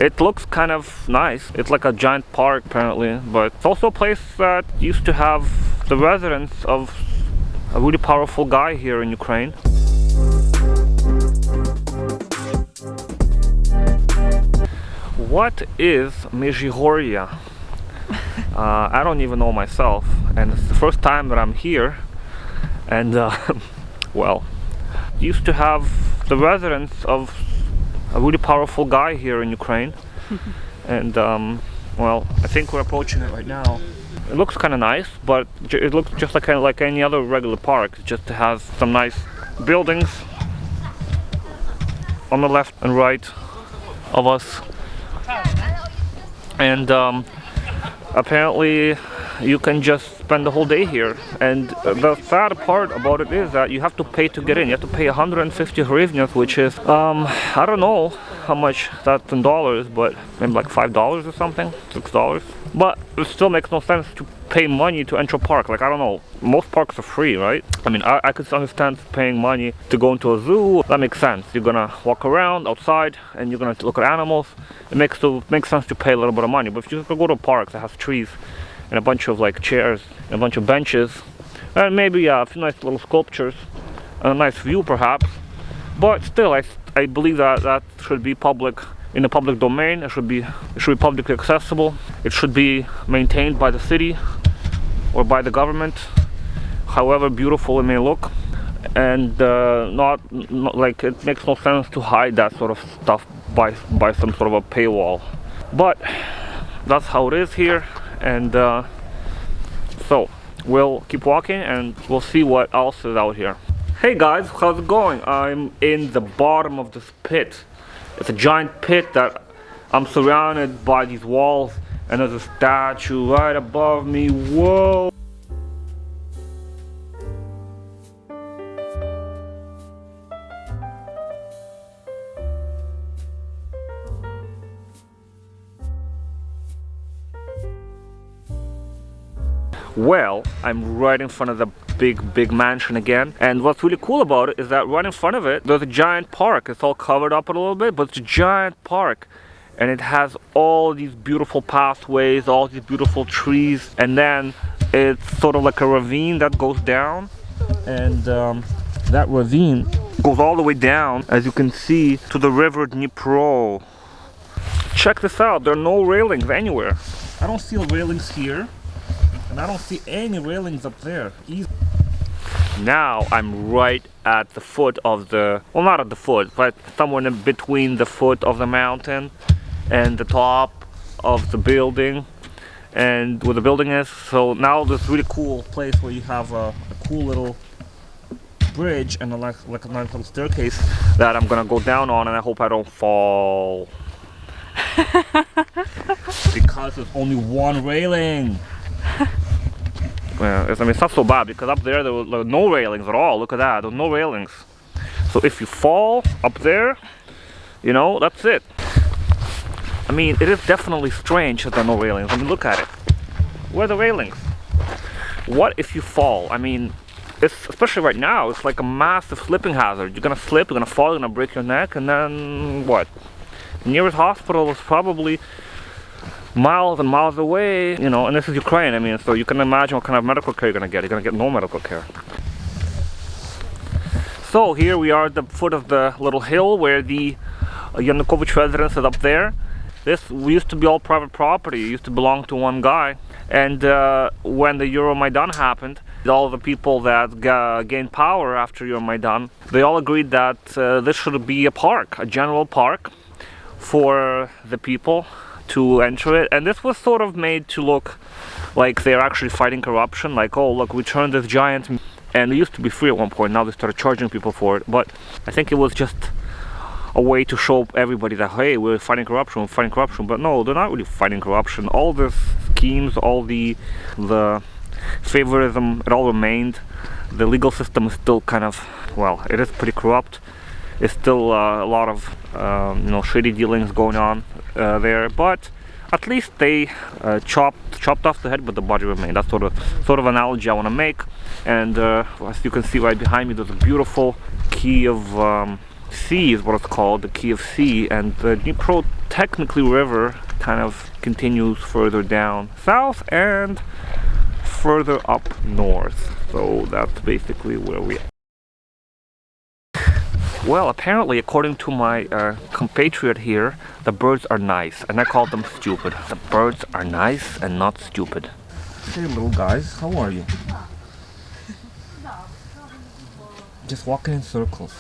It looks kind of nice. It's like a giant park apparently, but it's also a place that used to have the residence of a really powerful guy here in Ukraine. What is Mezhyhirya? I don't even know myself, and it's the first time that I'm here. And well, used to have the residence of a really powerful guy here in Ukraine. And well, I think we're approaching it right now. It looks kind of nice, but it looks just like any other regular park. It just has some nice buildings on the left and right of us. And apparently you can just spend the whole day here. And the sad part about it is that you have to pay to get in. You have to pay 150 hryvnias, which is I don't know how much that's in dollars, but maybe like $5 or something, $6. But it still makes no sense to pay money to enter a park. Like, I don't know, most parks are free, right? I mean, I could understand paying money to go into a zoo. That makes sense. You're gonna walk around outside and you're gonna look at animals. It makes sense to pay a little bit of money. But if you go to a park that has trees and a bunch of like chairs and a bunch of benches and maybe a few nice little sculptures and a nice view perhaps, but still I believe that should be public, in the public domain. It should be publicly accessible. It should be maintained by the city or by the government, however beautiful it may look. And not like, it makes no sense to hide that sort of stuff by some sort of a paywall. But that's how it is here. And so we'll keep walking and we'll see what else is out here. Hey guys, how's it going? I'm in the bottom of this pit. It's a giant pit that I'm surrounded by these walls, and there's a statue right above me. Whoa! Well, I'm right in front of the big mansion again, and what's really cool about it is that right in front of it there's a giant park. It's all covered up a little bit, but it's a giant park, and it has all these beautiful pathways, all these beautiful trees, and then it's sort of like a ravine that goes down, and that ravine goes all the way down, as you can see, to the river Dnipro. Check this out, there are no railings anywhere. I don't see railings here, and I don't see any railings up there either. Now I'm right at the foot of the, well, not at the foot, but somewhere in between the foot of the mountain and the top of the building, and where the building is. So now this really cool place where you have a cool little bridge and like a nice little staircase that I'm gonna go down on, and I hope I don't fall. Because there's only one railing. Yeah, I mean, it's not so bad, because up there were no railings at all. Look at that, there's no railings. So if you fall up there, you know, that's it. I mean, it is definitely strange that there are no railings. I mean, look at it. Where are the railings? What if you fall? I mean, especially right now, it's like a massive slipping hazard. You're gonna slip, you're gonna fall, you're gonna break your neck, and then what? The nearest hospital is probably miles and miles away, you know, and this is Ukraine. I mean, so you can imagine what kind of medical care you're gonna get. You're gonna get no medical care. So here we are at the foot of the little hill where the Yanukovych residence is up there. This used to be all private property. It used to belong to one guy. And when the Euromaidan happened, all the people that gained power after Euromaidan, they all agreed that this should be a park, a general park for the people to enter it. And this was sort of made to look like they're actually fighting corruption, like, oh look, we turned this giant, and it used to be free at one point, now they started charging people for it. But I think it was just a way to show everybody that, hey, we're fighting corruption, but no, they're not really fighting corruption. All the schemes, all the favorism, it all remained. The legal system is still kind of, well, it is pretty corrupt. It's still a lot of you know, shady dealings going on there, but at least they chopped off the head, but the body remained. That's sort of analogy I want to make. And as you can see right behind me, there's a beautiful key of Sea is what it's called, the Kiev Sea, and the Dnipro technically river kind of continues further down south and further up north. So that's basically where we are. Well, apparently, according to my compatriot here, the birds are nice, and I call them stupid. The birds are nice and not stupid. Hey little guys, how are you? Just walking in circles.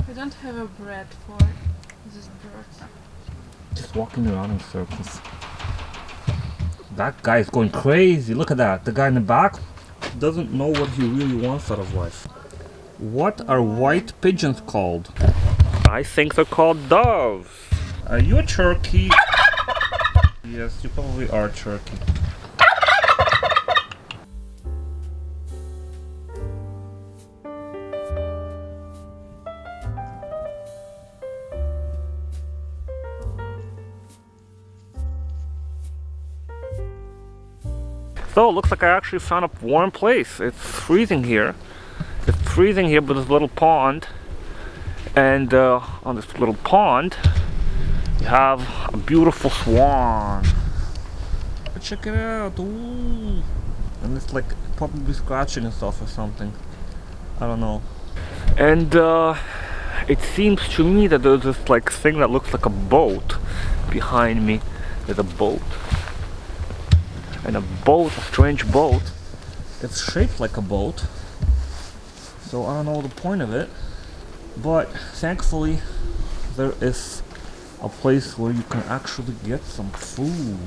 I don't have a bread for these birds. Just walking around in circles. That guy is going crazy. Look at that. The guy in the back doesn't know what he really wants out of life. What are white pigeons called? I think they're called doves. Are you a turkey? Yes, you probably are a turkey. So it looks like I actually found a warm place. It's freezing here. It's freezing here, but there's a little pond. And on this little pond, you have a beautiful swan. Check it out. Ooh. And it's like probably scratching itself or something. I don't know. And it seems to me that there's this like thing that looks like a boat behind me. There's a boat. And a boat, a strange boat, it's shaped like a boat. So I don't know the point of it. But thankfully, there is a place where you can actually get some food.